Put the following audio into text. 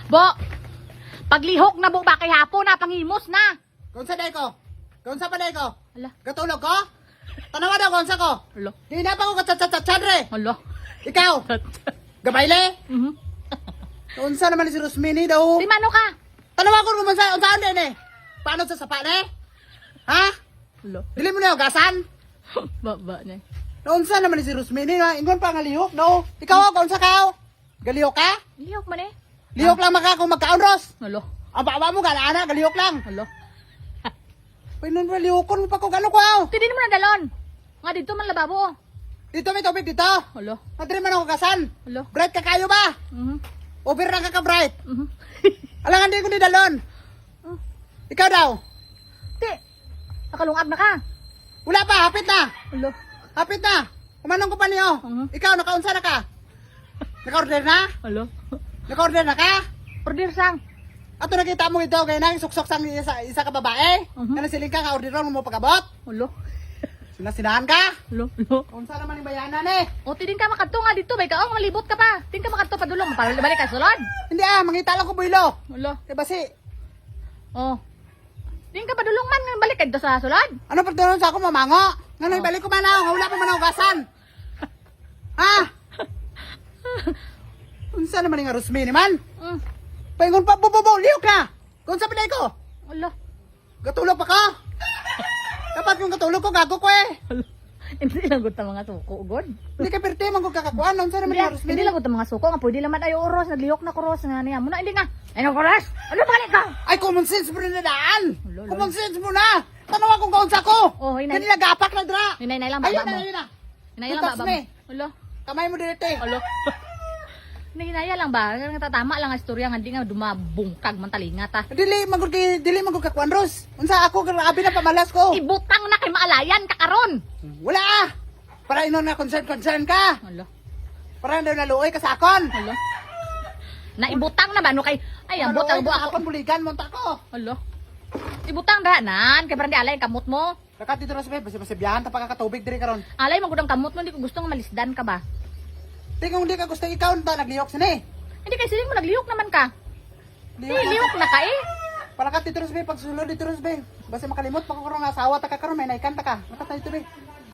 Bo, paglihok na bo ba kay hapon na, pangimos na. Kung sa day ko? Kung sa paday ko? Ala, Gatulog ko? Tanawa daw kung sa ko? ala, Di na pa ko katsatsatsatsadre. ala. Ikaw? Gabayle? Mhm. Kung sa naman si Rosmini daw? Di mano ka? Tanawa ko naman sa unsaan din eh. Paano sa sapa na eh? Ha? Ala, Dili mo na ugasan? baba niya. Noon sa naman si Rosmini na ingon pa nga lihok no. Ikaw kung sa kao? Galihok ka? Lihok man eh. Lihok lang maka kung magkaon Ros. Ala, Ang baba mo gana ana galihok lang. ala. Pinon ba lihokon mo pa ko gano ko? Tidin mo na dalon. Nga dito man lababo. Dito may tubig dito. Ala, Madri man ako kasan. ala. Bright ka kayo ba? Mhm. Over na ka bright. Mhm. Alangan di ko ni dalon. Oh. Ikaw daw. Ti, nakalungag na ka. Wala pa, hapit na. Ala. Hapit na. Kumanong ko pa niyo. Ikaw, nakaunsa na ka? Naka-order na? Ala. Naka-order na ka? Order sang. Ato nakita mo ito, kaya nang suksok sang isa ka babae. Kana siling ka, ka-orderon mo pagabot. Ala. Sinasinahan ka? Ala, ala. Unsa naman yung bayanan eh? O, tidin ka makadto nga dito. Bay ka, oh, malibot ka pa. Tidin ka makadto pa dulong. Balik ka sulod. Hindi mangita lang ko builo. Ala. Kaya basi, Oh. Tidin ka pa dulong man. Balik ka dito sa sulod. ano pa doon sa ako mamango? Nga nang ibalik ko man ako, wala pa man ako gasan. Ha? Unsa naman yung Rosmini man? Mm. Paingon pa, bububo, liyok na! Kung sa pinay ko, Ala. gatulog pa ka? Dapat yung gatulog ko, gago ko eh. Ala. Hindi lang gud ta mga suko, god. Hindi ka pirte, mangkog kakakuan. Unsa naman yung Rosmini? Hindi lang gud ta mga suko nga pwede naman ayo oros, naglihok na kuros nga niya. Muna hindi nga. Ay no oros. Ano balik ka? Ay, common sense mo rin na daan. Lolo. Common sense mo na. Tanaw akong kaunsa ko. Oh, hinay. Kanila gapak na dra. Hinay lang Ayun baba na, mo. ayun na. Hinay lang Tutas baba me. mo. Ala. Kamay mo direte. Ala. Hinay lang ba? Tatama lang ang istorya nga di nga dumabungkag man talinga ta. Dili magod kakuan Ros. Unsa ako grabe na pamalas ko. Ibutang na kay maalayan ka karon. Wala Para inon na concern ka. Ala. Para daw naluoy ka sa akon. Ala. Naibutang na ba no kay ay ang butang Naluoy buak ka sa ako. akon buligan mo ta ko. Ala. Ibutang dahanan kay parang di alay ang kamot mo. Kakat dito Ros, basi biyahan ta pagkakatubig diri karon. Alay man gud ang kamot mo, hindi ko gusto nga malisdan ka ba? Tingong di ka gusto ikaw ta nagliyok sini. Hindi kay siling mo naglihok naman ka. Lihok na ka eh. Para ka dito Ros, pagsulod dito Ros, basi makalimot pa ko karong asawa ta ka karon may naikan ta ka. Makata dito be.